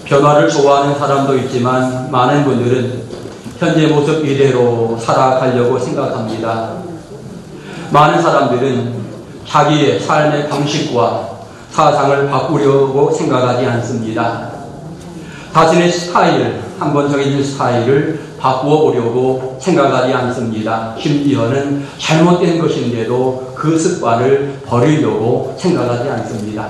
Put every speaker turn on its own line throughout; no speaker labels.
변화를 좋아하는 사람도 있지만 많은 분들은 현재 모습 이대로 살아가려고 생각합니다. 많은 사람들은 자기의 삶의 방식과 사상을 바꾸려고 생각하지 않습니다. 자신의 스타일, 한번 정해진 스타일을 바꾸어 보려고 생각하지 않습니다. 심지어는 잘못된 것인데도 그 습관을 버리려고 생각하지 않습니다.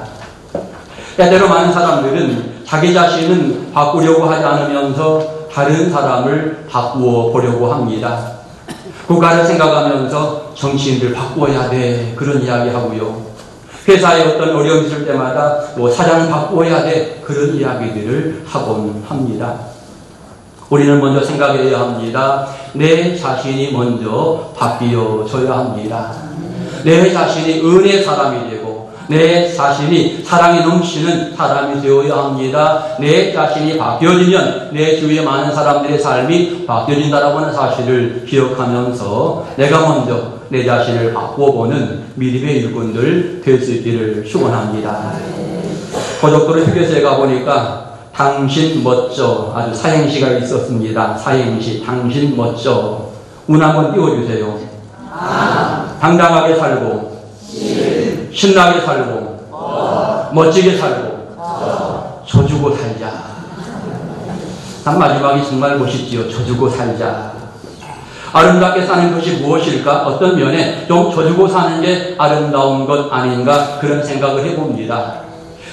때때로 많은 사람들은 자기 자신은 바꾸려고 하지 않으면서 다른 사람을 바꾸어 보려고 합니다. 국가를 생각하면서 정치인들 바꾸어야 돼, 그런 이야기 하고요. 회사에 어떤 어려움이 있을 때마다 사장 바꾸어야 돼, 그런 이야기들을 하곤 합니다. 우리는 먼저 생각해야 합니다. 내 자신이 먼저 바뀌어져야 합니다. 내 자신이 은혜의 사람이 되고 내 자신이 사랑이 넘치는 사람이 되어야 합니다. 내 자신이 바뀌어지면 내 주위에 많은 사람들의 삶이 바뀌어진다라고 하는 사실을 기억하면서 내가 먼저 내 자신을 바꾸어보는 믿음의 일꾼들 될 수 있기를 축원합니다. 고속도로 휴게소에 가보니까 당신 멋져, 아주 사행시가 있었습니다. 사행시, 당신 멋져. 운 한번 띄워주세요. 당당하게 살고 신나게 살고 멋지게 살고 져주고 살자. 참 마지막이 정말 멋있지요. 져주고 살자. 아름답게 사는 것이 무엇일까? 어떤 면에 좀 져주고 사는 게 아름다운 것 아닌가 그런 생각을 해봅니다.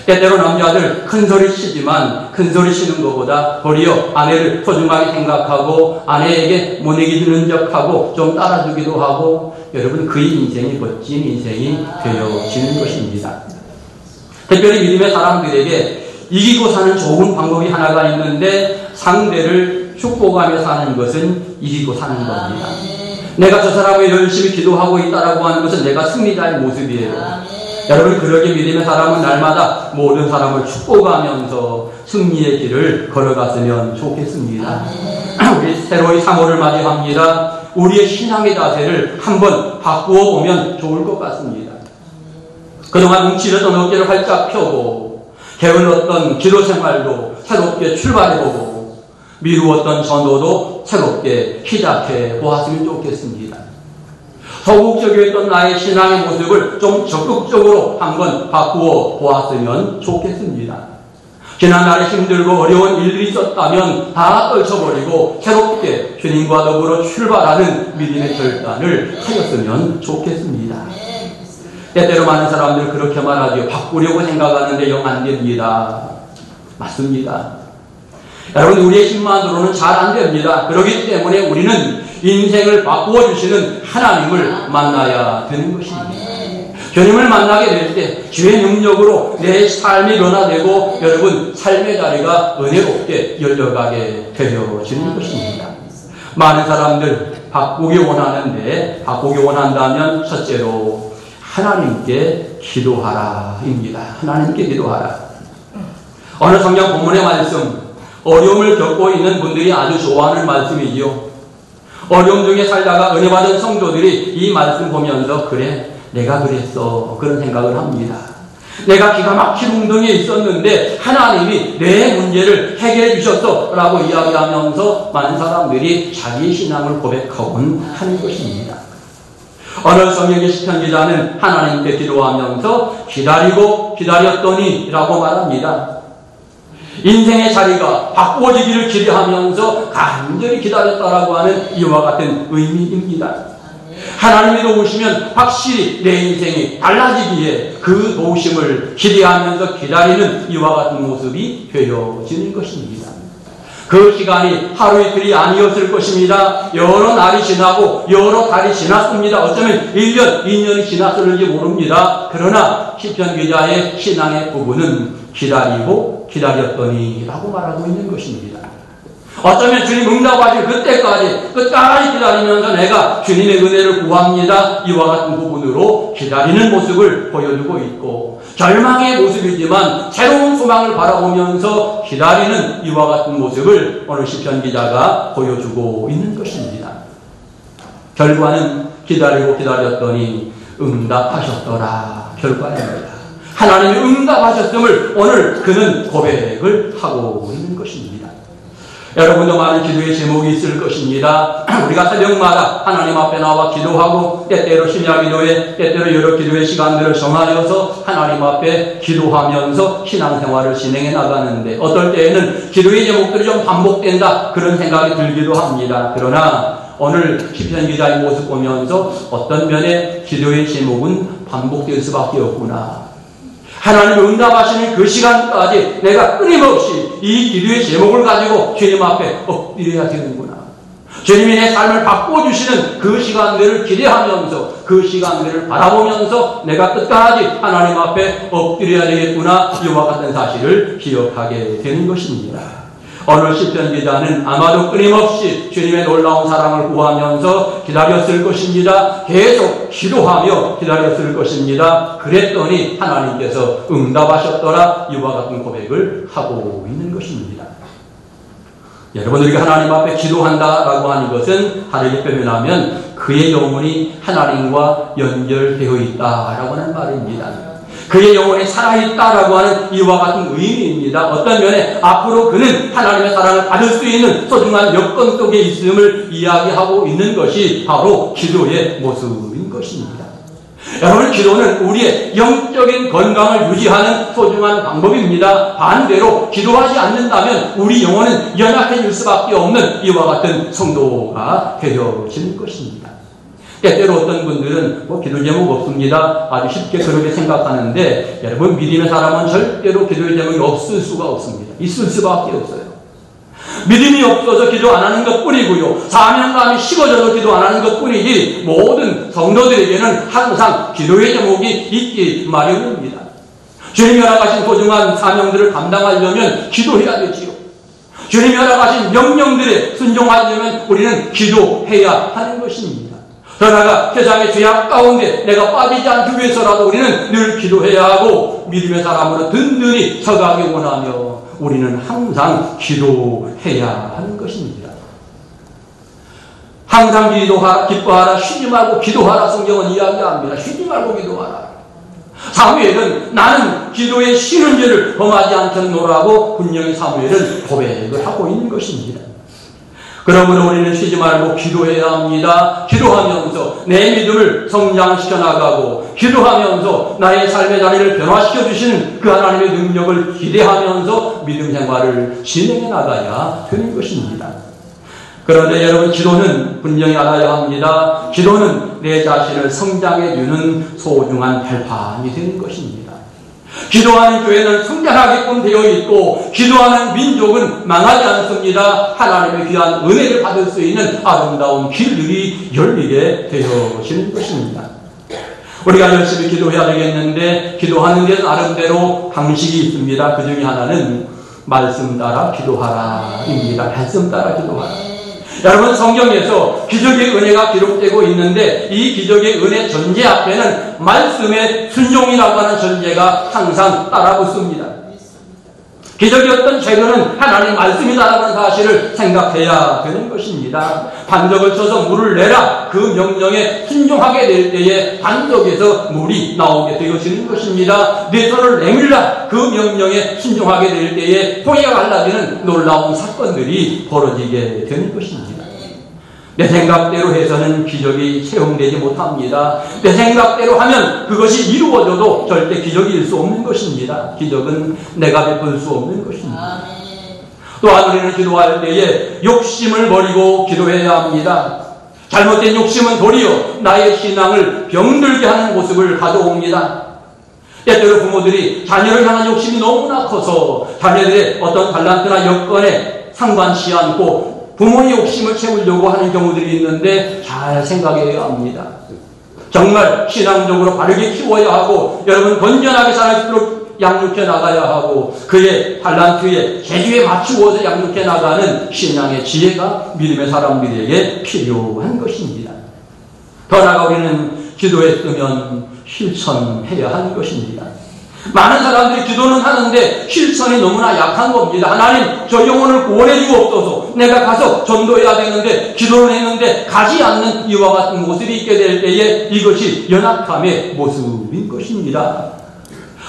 때때로 남자들 큰소리 치지만 큰소리 치는 것보다 도리어 아내를 소중하게 생각하고 아내에게 모내기 주는 척하고 좀 따라주기도 하고 여러분 그의 인생이 멋진 인생이 되어지는 것입니다. 특별히 믿음의 사람들에게 이기고 사는 좋은 방법이 하나가 있는데 상대를 축복하며 사는 것은 이기고 사는 겁니다. 내가 저 사람을 열심히 기도하고 있다라고 하는 것은 내가 승리자의 모습이에요. 여러분 그러게 믿음의 사람은 날마다 모든 사람을 축복하면서 승리의 길을 걸어갔으면 좋겠습니다. 우리 새로이 3월을 맞이합니다. 우리의 신앙의 자세를 한번 바꾸어 보면 좋을 것 같습니다. 그동안 뭉치렸던 어깨를 활짝 펴고 게을렀던 기도 생활도 새롭게 출발해보고 미루었던 전도도 새롭게 시작해 보았으면 좋겠습니다. 소극적이었던 나의 신앙의 모습을 좀 적극적으로 한번 바꾸어 보았으면 좋겠습니다. 지난날에 힘들고 어려운 일들이 있었다면 다 떨쳐버리고 새롭게 주님과 더불어 출발하는 믿음의 결단을 하였으면 좋겠습니다. 때때로 많은 사람들 그렇게 말하죠. 바꾸려고 생각하는데 영 안 됩니다. 맞습니다. 여러분 우리의 힘만으로는 잘 안 됩니다. 그렇기 때문에 우리는 인생을 바꾸어 주시는 하나님을 만나야 되는 것입니다. 주님을 만나게 될 때 주의 능력으로 내 삶이 변화되고 여러분 삶의 자리가 은혜롭게 열려가게 되어지는 것입니다. 많은 사람들 바꾸기 원하는데 바꾸기 원한다면 첫째로 하나님께 기도하라입니다. 하나님께 기도하라. 어느 성경 본문의 말씀 어려움을 겪고 있는 분들이 아주 좋아하는 말씀이지요. 어려움 중에 살다가 은혜 받은 성도들이 이 말씀 보면서 그래 내가 그랬어 그런 생각을 합니다. 내가 기가 막힌 웅덩이에 있었는데 하나님이 내 문제를 해결해 주셨어 라고 이야기하면서 많은 사람들이 자기 신앙을 고백하곤 하는 것입니다. 어느 성경의 시편 기자는 하나님께 기도하면서 기다리고 기다렸더니 라고 말합니다. 인생의 자리가 바꾸어지기를 기대하면서 간절히 기다렸다라고 하는 이와 같은 의미입니다. 하나님이 도우시면 확실히 내 인생이 달라지기에 그 도우심을 기대하면서 기다리는 이와 같은 모습이 되어지는 것입니다. 그 시간이 하루 이틀이 아니었을 것입니다. 여러 날이 지나고 여러 달이 지났습니다. 어쩌면 1년, 2년이 지났을지 모릅니다. 그러나 시편 기자의 신앙의 부분은 기다리고 기다렸더니 라고 말하고 있는 것입니다. 어쩌면 주님 응답하실 그때까지 끝까지 기다리면서 내가 주님의 은혜를 구합니다. 이와 같은 부분으로 기다리는 모습을 보여주고 있고 절망의 모습이지만 새로운 소망을 바라보면서 기다리는 이와 같은 모습을 오늘 시편 기자가 보여주고 있는 것입니다. 결과는 기다리고 기다렸더니 응답하셨더라 결과입니다. 하나님이 응답하셨음을 오늘 그는 고백을 하고 있는 것입니다. 여러분도 많은 기도의 제목이 있을 것입니다. 우리가 새벽마다 하나님 앞에 나와 기도하고 때때로 심야 기도회, 때때로 여러 기도의 시간들을 정하여서 하나님 앞에 기도하면서 신앙생활을 진행해 나가는데 어떨 때에는 기도의 제목들이 좀 반복된다 그런 생각이 들기도 합니다. 그러나 오늘 시편 기자의 모습 보면서 어떤 면에 기도의 제목은 반복될 수밖에 없구나. 하나님이 응답하시는 그 시간까지 내가 끊임없이 이 기도의 제목을 가지고 주님 앞에 엎드려야 되는구나. 주님이 내 삶을 바꿔주시는 그 시간들을 기대하면서 그 시간들을 바라보면서 내가 끝까지 하나님 앞에 엎드려야 되겠구나. 이와 같은 사실을 기억하게 되는 것입니다. 오늘 시편 기자는 아마도 끊임없이 주님의 놀라운 사랑을 구하면서 기다렸을 것입니다. 계속 기도하며 기다렸을 것입니다. 그랬더니 하나님께서 응답하셨더라. 이와 같은 고백을 하고 있는 것입니다. 여러분, 우리가 하나님 앞에 기도한다라고 하는 것은 다르게 표현하면 그의 영혼이 하나님과 연결되어 있다라고 하는 말입니다. 그의 영혼이 살아있다라고 하는 이와 같은 의미입니다. 어떤 면에 앞으로 그는 하나님의 사랑을 받을 수 있는 소중한 여건 속에 있음을 이야기하고 있는 것이 바로 기도의 모습인 것입니다. 여러분, 기도는 우리의 영적인 건강을 유지하는 소중한 방법입니다. 반대로 기도하지 않는다면 우리 영혼은 연약해질 수밖에 없는 이와 같은 성도가 되어지는 것입니다. 때때로 어떤 분들은 기도 제목 없습니다. 아주 쉽게 그렇게 생각하는데 여러분, 믿음의 사람은 절대로 기도의 제목이 없을 수가 없습니다. 있을 수밖에 없어요. 믿음이 없어서 기도 안 하는 것뿐이고요. 사명감이 식어져서 기도 안 하는 것뿐이지 모든 성도들에게는 항상 기도의 제목이 있기 마련입니다. 주님이 허락하신 소중한 사명들을 감당하려면 기도해야 되지요. 주님이 허락하신 명령들에 순종하려면 우리는 기도해야 하는 것입니다. 그러나 세상의 죄악 가운데 내가 빠지지 않기 위해서라도 우리는 늘 기도해야 하고 믿음의 사람으로 든든히 서가기 원하며 우리는 항상 기도해야 하는 것입니다. 항상 기뻐하라, 쉬지 말고 기도하라. 성경은 이야기합니다. 쉬지 말고 기도하라. 사무엘은 나는 기도에 쉬는 죄를 범하지 않겠노라고 분명히 사무엘은 고백을 하고 있는 것입니다. 그러므로 우리는 쉬지 말고 기도해야 합니다. 기도하면서 내 믿음을 성장시켜 나가고 기도하면서 나의 삶의 자리를 변화시켜 주시는 그 하나님의 능력을 기대하면서 믿음 생활을 진행해 나가야 되는 것입니다. 그런데 여러분, 기도는 분명히 알아야 합니다. 기도는 내 자신을 성장해 주는 소중한 발판이 되는 것입니다. 기도하는 교회는 성장하게끔 되어 있고 기도하는 민족은 망하지 않습니다. 하나님의 귀한 은혜를 받을 수 있는 아름다운 길들이 열리게 되어지는 것입니다. 우리가 열심히 기도해야 되겠는데 기도하는 데는 나름대로 방식이 있습니다. 그 중에 하나는 말씀 따라 기도하라입니다. 말씀 따라 기도하라. 여러분, 성경에서 기적의 은혜가 기록되고 있는데 이 기적의 은혜 전제 앞에는 말씀의 순종이라고 하는 전제가 항상 따라붙습니다. 기적의 어떤 재료는 하나님 말씀이다라는 사실을 생각해야 되는 것입니다. 반석을 쳐서 물을 내라. 그 명령에 순종하게 될 때에 반석에서 물이 나오게 되어지는 것입니다. 내 손을 내밀라. 그 명령에 순종하게 될 때에 홍해가 갈라지는 놀라운 사건들이 벌어지게 되는 것입니다. 내 생각대로 해서는 기적이 체험되지 못합니다. 내 생각대로 하면 그것이 이루어져도 절대 기적일 수 없는 것입니다. 기적은 내가 베풀 수 없는 것입니다. 또한 우리는 기도할 때에 욕심을 버리고 기도해야 합니다. 잘못된 욕심은 도리어 나의 신앙을 병들게 하는 모습을 가져옵니다. 때때로 부모들이 자녀를 향한 욕심이 너무나 커서 자녀들의 어떤 달란트나 여건에 상관치 않고 부모의 욕심을 채우려고 하는 경우들이 있는데 잘 생각해야 합니다. 정말 신앙적으로 바르게 키워야 하고 여러분 건전하게 살 수 있도록 양육해 나가야 하고 그의 달란트에 재주에 맞추어서 양육해 나가는 신앙의 지혜가 믿음의 사람들에게 필요한 것입니다. 더 나아가 우리는 기도했으면 실천해야 하는 것입니다. 많은 사람들이 기도는 하는데 실천이 너무나 약한 겁니다. 하나님, 저 영혼을 구원해 주옵소서. 내가 가서 전도해야 되는데 기도는 했는데 가지 않는 이와 같은 모습이 있게 될 때에 이것이 연약함의 모습인 것입니다.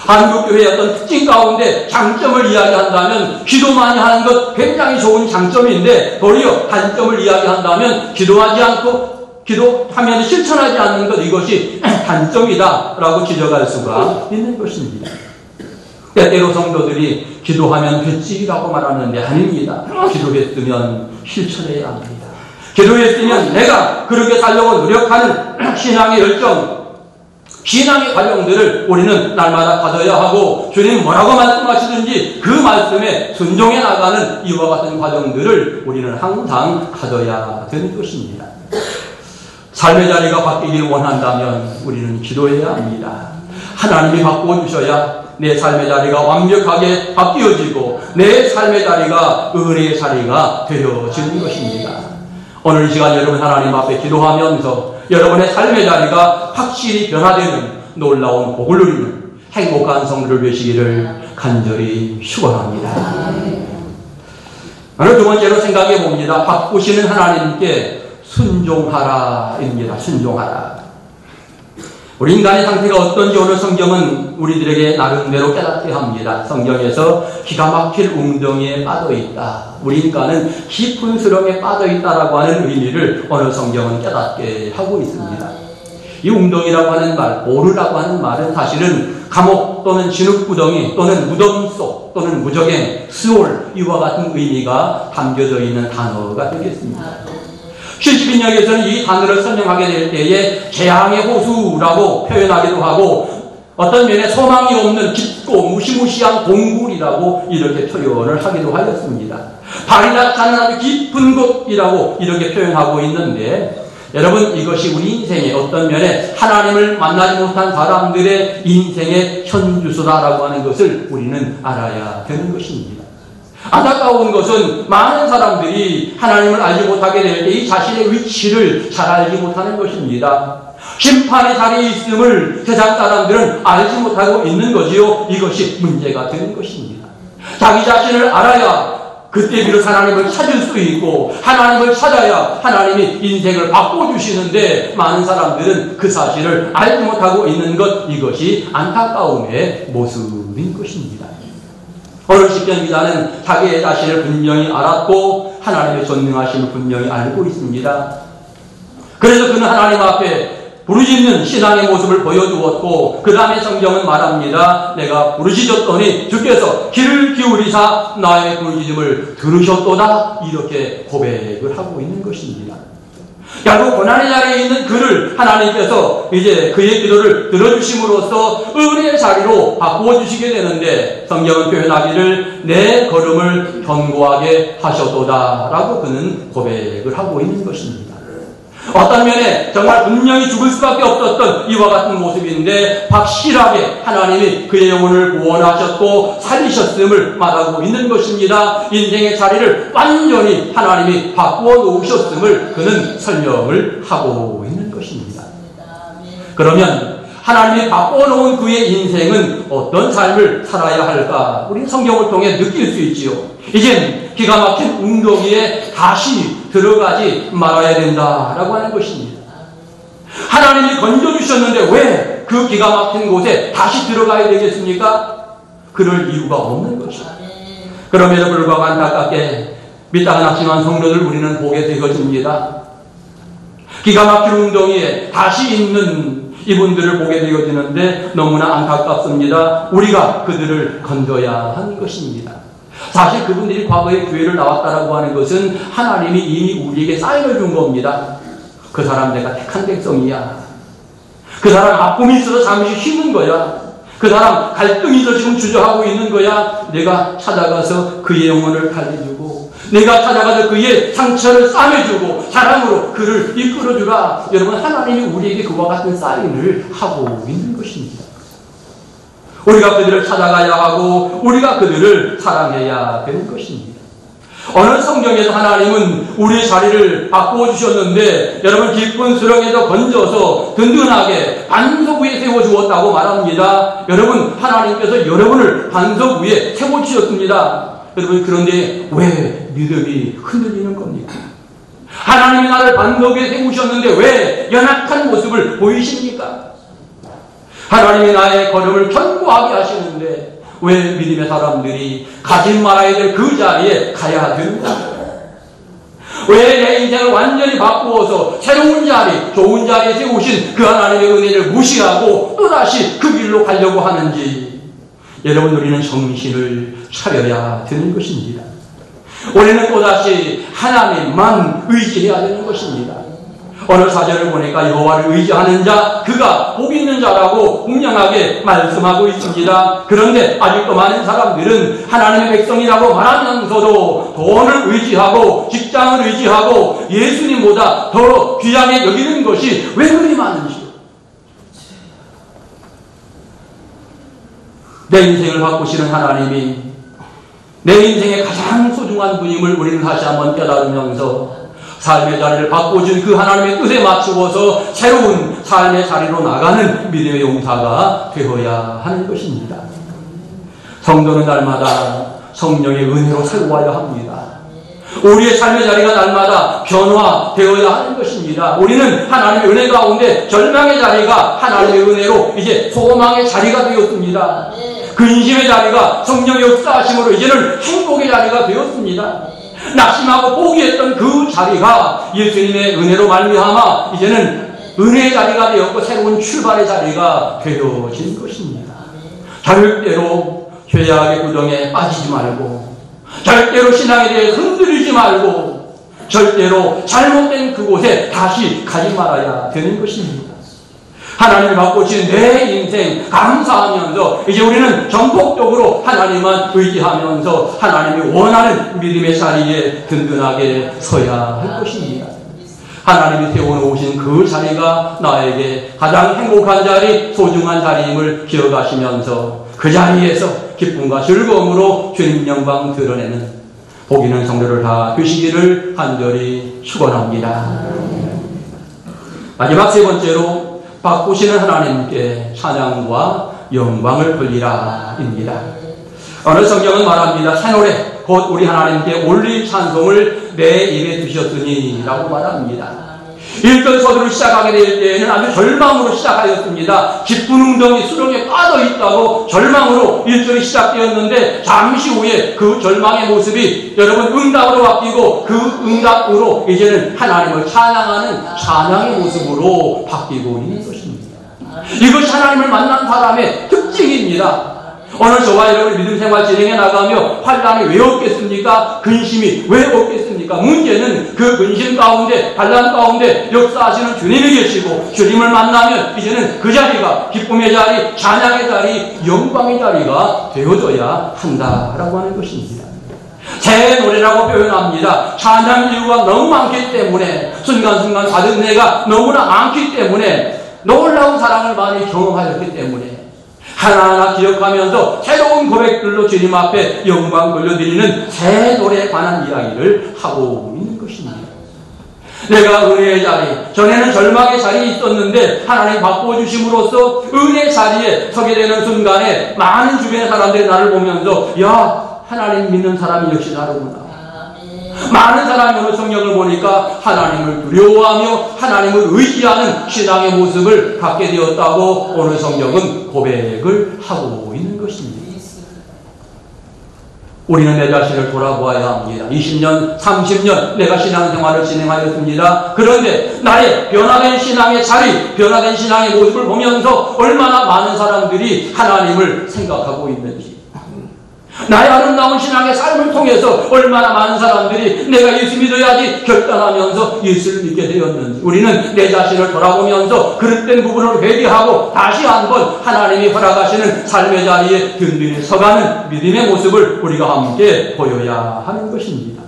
한국교회의 어떤 특징 가운데 장점을 이야기한다면 기도 많이 하는 것 굉장히 좋은 장점인데 도리어 단점을 이야기한다면 기도하지 않고 기도하면 실천하지 않는 것 이것이 단점이다라고 지적할 수가 있는 것입니다. 때때로 성도들이 기도하면 됐지라고 말하는데 아닙니다. 기도했으면 실천해야 합니다. 기도했으면 내가 그렇게 살려고 노력하는 신앙의 열정, 신앙의 과정들을 우리는 날마다 가져야 하고 주님 뭐라고 말씀하시든지 그 말씀에 순종해 나가는 이와 같은 과정들을 우리는 항상 가져야 되는 것입니다. 삶의 자리가 바뀌길 원한다면 우리는 기도해야 합니다. 하나님이 바꿔주셔야 내 삶의 자리가 완벽하게 바뀌어지고 내 삶의 자리가 은혜의 자리가 되어지는 것입니다. 오늘 이 시간 여러분 하나님 앞에 기도하면서 여러분의 삶의 자리가 확실히 변화되는 놀라운 복을 누리는 행복한 성도를 되시기를 간절히 축원합니다. 오늘 두 번째로 생각해 봅니다. 바꾸시는 하나님께 순종하라입니다. 순종하라. 우리 인간의 상태가 어떤지 오늘 성경은 우리들에게 나름대로 깨닫게 합니다. 성경에서 기가 막힐 웅덩이에 빠져있다. 우리 인간은 깊은 수렁에 빠져있다라고 하는 의미를 오늘 성경은 깨닫게 하고 있습니다. 이 웅덩이라고 하는 말, 오르라고 하는 말은 사실은 감옥 또는 진흙구덩이 또는 무덤 속 또는 무적행, 스올 이와 같은 의미가 담겨져 있는 단어가 되겠습니다. 신시빈역에서는 이 단어를 설명하게 될 때에 재앙의 호수라고 표현하기도 하고 어떤 면에 소망이 없는 깊고 무시무시한 동굴이라고 이렇게 표현을 하기도 하였습니다. 발이 닿지 않는 아주 깊은 곳이라고 이렇게 표현하고 있는데 여러분 이것이 우리 인생의 어떤 면에 하나님을 만나지 못한 사람들의 인생의 현주소다라고 하는 것을 우리는 알아야 되는 것입니다. 안타까운 것은 많은 사람들이 하나님을 알지 못하게 될 때 이 자신의 위치를 잘 알지 못하는 것입니다. 심판의 자리에 있음을 세상 사람들은 알지 못하고 있는 거지요. 이것이 문제가 되는 것입니다. 자기 자신을 알아야 그때 비로소 하나님을 찾을 수 있고 하나님을 찾아야 하나님이 인생을 바꿔주시는데 많은 사람들은 그 사실을 알지 못하고 있는 것 이것이 안타까움의 모습인 것입니다. 오늘 시편 기자는 자기의 자신을 분명히 알았고 하나님의 전능하심을 분명히 알고 있습니다. 그래서 그는 하나님 앞에 부르짖는 신앙의 모습을 보여주었고 그 다음에 성경은 말합니다. 내가 부르짖었더니 주께서 귀를 기울이사 나의 부르짖음을 들으셨도다 이렇게 고백을 하고 있는 것입니다. 결국 고난의 자리에 있는 그를 하나님께서 이제 그의 기도를 들어주심으로써 은혜의 자리로 바꾸어주시게 되는데 성경은 표현하기를 내 걸음을 견고하게 하셨도다 라고 그는 고백을 하고 있는 것입니다. 어떤 면에 정말 분명히 죽을 수밖에 없었던 이와 같은 모습인데 확실하게 하나님이 그의 영혼을 구원하셨고 살리셨음을 말하고 있는 것입니다. 인생의 자리를 완전히 하나님이 바꾸어 놓으셨음을 그는 설명을 하고 있는 것입니다. 그러면 하나님이 바꾸어 놓은 그의 인생은 어떤 삶을 살아야 할까? 우리 성경을 통해 느낄 수 있지요. 이젠 기가 막힌 웅덩이에 다시 들어가지 말아야 된다라고 하는 것입니다. 하나님이 건져주셨는데 왜 그 기가 막힌 곳에 다시 들어가야 되겠습니까? 그럴 이유가 없는 것입니다. 그럼에도 불구하고 안타깝게 믿다가 낙심한 성도들 우리는 보게 되어집니다. 기가 막힌 웅덩이에 다시 있는 이분들을 보게 되어지는데 너무나 안타깝습니다. 우리가 그들을 건져야 하는 것입니다. 사실 그분들이 과거에 교회를 나왔다라고 하는 것은 하나님이 이미 우리에게 사인을 준 겁니다. 그 사람 내가 택한 백성이야. 그 사람 아픔이 있어서 잠시 쉬는 거야. 그 사람 갈등이 있어서 지금 주저하고 있는 거야. 내가 찾아가서 그의 영혼을 달래주고 내가 찾아가서 그의 상처를 싸매주고 사랑으로 그를 이끌어주라. 여러분 하나님이 우리에게 그와 같은 사인을 하고 있는 것입니다. 우리가 그들을 찾아가야 하고 우리가 그들을 사랑해야 되는 것입니다. 오늘 성경에서 하나님은 우리의 자리를 바꾸어 주셨는데 여러분 깊은 수렁에서 건져서 든든하게 반석 위에 세워주었다고 말합니다. 여러분 하나님께서 여러분을 반석 위에 세워주셨습니다. 여러분 그런데 왜 믿음이 흔들리는 겁니까? 하나님이 나를 반석 위에 세우셨는데 왜 연약한 모습을 보이십니까? 하나님이 나의 걸음을 견고하게 하시는데 왜 믿음의 사람들이 가지 말아야 될 그 자리에 가야 되는가? 왜 내 인생을 완전히 바꾸어서 새로운 자리, 좋은 자리에 세우신 그 하나님의 은혜를 무시하고 또다시 그 길로 가려고 하는지 여러분, 우리는 정신을 차려야 되는 것입니다. 우리는 또다시 하나님만 의지해야 되는 것입니다. 어느 사절을 보니까 여호와를 의지하는 자 그가 복 있는 자라고 분명하게 말씀하고 있습니다. 그런데 아직도 많은 사람들은 하나님의 백성이라고 말하면서도 돈을 의지하고 직장을 의지하고 예수님보다 더 귀하게 여기는 것이 왜 그리 많은지요? 내 인생을 바꾸시는 하나님이 내 인생의 가장 소중한 분임을 우리는 다시 한번 깨달으면서 삶의 자리를 바꿔준 그 하나님의 뜻에 맞추어서 새로운 삶의 자리로 나가는 믿음의 용사가 되어야 하는 것입니다. 성도는 날마다 성령의 은혜로 새로워야 합니다. 우리의 삶의 자리가 날마다 변화되어야 하는 것입니다. 우리는 하나님의 은혜 가운데 절망의 자리가 하나님의 은혜로 이제 소망의 자리가 되었습니다. 근심의 자리가 성령의 역사하심으로 이제는 행복의 자리가 되었습니다. 낙심하고 포기했던 그 자리가 예수님의 은혜로 말미암아 이제는 은혜의 자리가 되었고 새로운 출발의 자리가 되어진 것입니다. 절대로 죄악의 구덩이에 빠지지 말고, 절대로 신앙에 대해 흔들리지 말고, 절대로 잘못된 그곳에 다시 가지 말아야 되는 것입니다. 하나님을 바꾸신 내 인생 감사하면서 이제 우리는 전폭적으로 하나님만 의지하면서 하나님이 원하는 믿음의 자리에 든든하게 서야 할 것입니다. 하나님이 세워놓으신 그 자리가 나에게 가장 행복한 자리, 소중한 자리임을 기억하시면서 그 자리에서 기쁨과 즐거움으로 주님 영광 드러내는 복 있는 성도를 다 되시기를 간절히 축원합니다. 마지막 세 번째로 바꾸시는 하나님께 찬양과 영광을 돌리라입니다. 어느 성경은 말합니다. 새 노래 곧 우리 하나님께 올릴 찬송을 내 입에 두셨으니 라고 말합니다. 1편 서두를 시작하게 될 때에는 아주 절망으로 시작하였습니다. 깊은 웅덩이 수렁에 빠져있다고 절망으로 1절이 시작되었는데 잠시 후에 그 절망의 모습이 여러분 응답으로 바뀌고 그 응답으로 이제는 하나님을 찬양하는 찬양의 모습으로 바뀌고 있는 것입니다. 이것이 하나님을 만난 사람의 특징입니다. 오늘 저와 여러분 믿음 생활 진행해 나가며 환난이 왜 없겠습니까? 근심이 왜 없겠습니까? 문제는 그 근심 가운데, 환난 가운데 역사하시는 주님이 계시고 주님을 만나면 이제는 그 자리가 기쁨의 자리, 찬양의 자리, 영광의 자리가 되어져야 한다라고 하는 것입니다. 새 노래라고 표현합니다. 찬양 이유가 너무 많기 때문에, 순간순간 받은 은혜가 너무나 많기 때문에, 놀라운 사랑을 많이 경험하였기 때문에 하나하나 기억하면서 새로운 고백들로 주님 앞에 영광 돌려드리는 새 노래에 관한 이야기를 하고 있는 것입니다. 내가 은혜의 자리, 전에는 절망의 자리에 있었는데 하나님 바꿔주심으로써 은혜의 자리에 서게 되는 순간에 많은 주변의 사람들이 나를 보면서 야, 하나님 믿는 사람이 역시 다르구나. 많은 사람이 오늘 성경을 보니까 하나님을 두려워하며 하나님을 의지하는 신앙의 모습을 갖게 되었다고 오늘 성경은 고백을 하고 있는 것입니다. 우리는 내 자신을 돌아보아야 합니다. 20년, 30년 내가 신앙생활을 진행하였습니다. 그런데 나의 변화된 신앙의 자리, 변화된 신앙의 모습을 보면서 얼마나 많은 사람들이 하나님을 생각하고 있는지, 나의 아름다운 신앙의 삶을 통해서 얼마나 많은 사람들이 내가 예수 믿어야지 결단하면서 예수를 믿게 되었는지, 우리는 내 자신을 돌아보면서 그릇된 부분을 회개하고 다시 한번 하나님이 허락하시는 삶의 자리에 든든히 서가는 믿음의 모습을 우리가 함께 보여야 하는 것입니다.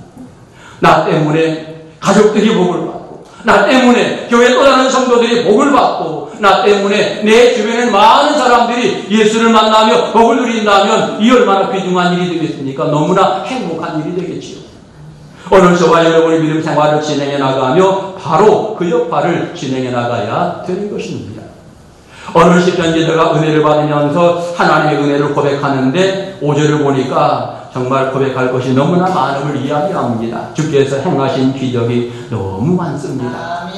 나 때문에 가족들이 복을 받고, 나 때문에 교회 또 다른 성도들이 복을 받고, 나 때문에 내 주변에 많은 사람들이 예수를 만나며 복을 누린다면 이 얼마나 귀중한 일이 되겠습니까? 너무나 행복한 일이 되겠지요. 오늘 저와 여러분의 믿음 생활을 진행해 나가며 바로 그 역할을 진행해 나가야 되는 것입니다. 오늘 시편 기자가 은혜를 받으면서 하나님의 은혜를 고백하는데 5절을 보니까 정말 고백할 것이 너무나 많음을 이야기합니다. 주께서 행하신 기적이 너무 많습니다.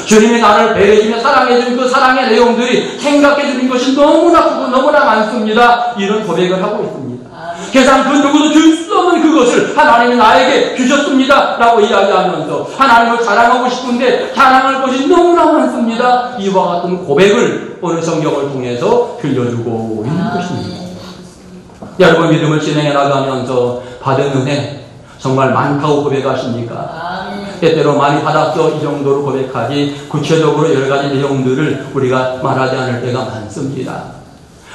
주님이 나를 배려주며 사랑해준 그 사랑의 내용들이 생각해주는 것이 너무나 크고 너무나 많습니다. 이런 고백을 하고 있습니다. 세상 그 누구도 줄 수 없는 그것을 하나님이 나에게 주셨습니다 라고 이야기하면서 하나님을 자랑하고 싶은데 자랑할 것이 너무나 많습니다. 이와 같은 고백을 오늘 성경을 통해서 들려주고 있는 것입니다. 여러분, 믿음을 진행해 나가면서 받은 은혜 정말 많다고 고백하십니까? 때때로 많이 받았어 이 정도로 고백하지 구체적으로 여러 가지 내용들을 우리가 말하지 않을 때가 많습니다.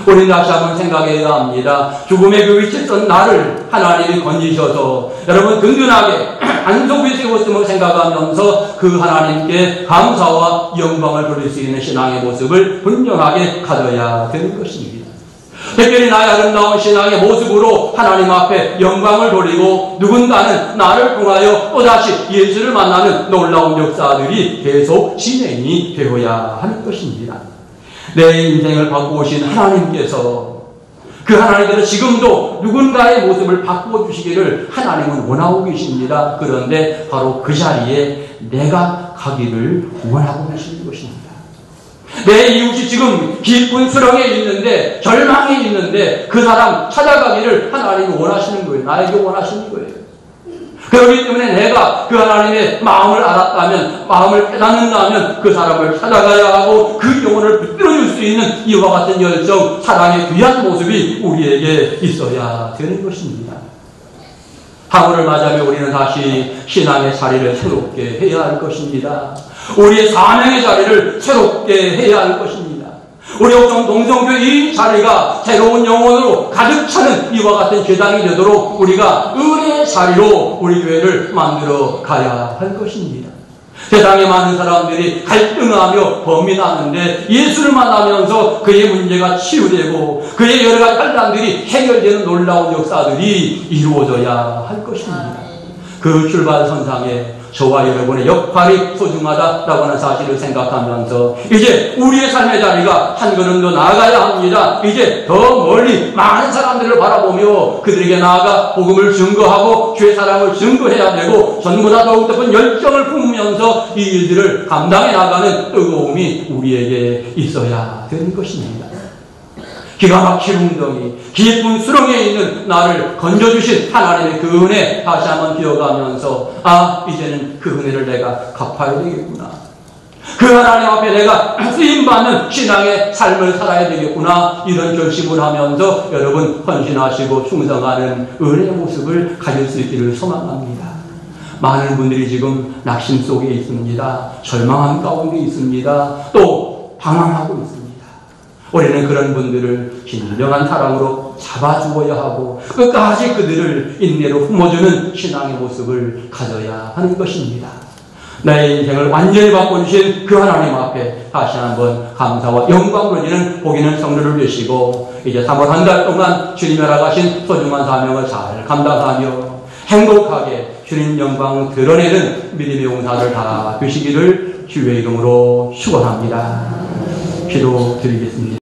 우리는 다시 한번 생각해야 합니다. 죽음의 그 위치에 있던 나를 하나님이 건지셔서 여러분 든든하게 안속 위에 세웠음을 생각하면서 그 하나님께 감사와 영광을 돌릴 수 있는 신앙의 모습을 분명하게 가져야 되는 것입니다. 특별히 나의 아름다운 신앙의 모습으로 하나님 앞에 영광을 돌리고 누군가는 나를 통하여 또다시 예수를 만나는 놀라운 역사들이 계속 진행이 되어야 하는 것입니다. 내 인생을 바꾸신 하나님께서 그 하나님께서 지금도 누군가의 모습을 바꿔주시기를 하나님은 원하고 계십니다. 그런데 바로 그 자리에 내가 가기를 원하고 계시는 것입니다. 내 이웃이 지금 깊은 수렁에 있는데 절망에 있는데 그 사람 찾아가기를 하나님이 원하시는 거예요. 나에게 원하시는 거예요. 그렇기 때문에 내가 그 하나님의 마음을 알았다면, 마음을 깨닫는다면 그 사람을 찾아가야 하고 그 영혼을 붙들어줄 수 있는 이와 같은 열정, 사랑의 귀한 모습이 우리에게 있어야 되는 것입니다. 하루를 맞이하며 우리는 다시 신앙의 자리를 새롭게 해야 할 것입니다. 우리의 사명의 자리를 새롭게 해야 할 것입니다. 우리 옥정 동성교회 이 자리가 새로운 영혼으로 가득 차는 이와 같은 재단이 되도록 우리가 은혜의 자리로 우리 교회를 만들어 가야 할 것입니다. 세상에 많은 사람들이 갈등하며 범인하는데 예수를 만나면서 그의 문제가 치유되고 그의 여러 가지 환란들이 해결되는 놀라운 역사들이 이루어져야 할 것입니다. 그 출발선상에 저와 여러분의 역할이 소중하다라고 하는 사실을 생각하면서 이제 우리의 삶의 자리가 한 걸음 더 나아가야 합니다. 이제 더 멀리 많은 사람들을 바라보며 그들에게 나아가 복음을 증거하고 주의 사랑을 증거해야 되고 전보다 더욱 더 큰 열정을 품으면서 이 일들을 감당해 나가는 뜨거움이 우리에게 있어야 되는 것입니다. 기가 막힌 웅덩이, 깊은 수렁에 있는 나를 건져주신 하나님의 그 은혜 다시 한번 기억하면서 이제는 그 은혜를 내가 갚아야 되겠구나. 그 하나님 앞에 내가 쓰임받는 신앙의 삶을 살아야 되겠구나. 이런 결심을 하면서 여러분 헌신하시고 충성하는 은혜의 모습을 가질 수 있기를 소망합니다. 많은 분들이 지금 낙심 속에 있습니다. 절망한 가운데 있습니다. 또 방황하고 있습니다. 우리는 그런 분들을 진정한 사랑으로 잡아주어야 하고 끝까지 그들을 인내로 품어주는 신앙의 모습을 가져야 하는 것입니다. 나의 인생을 완전히 바꿔주신 그 하나님 앞에 다시 한번 감사와 영광을 드리는 복 있는 성도를 되시고 이제 3월 한 달 동안 주님이 허락하신 소중한 사명을 잘 감당하며 행복하게 주님 영광 드러내는 믿음의 용사들 다 되시기를 주의 이름으로 축원합니다. 기도드리겠습니다.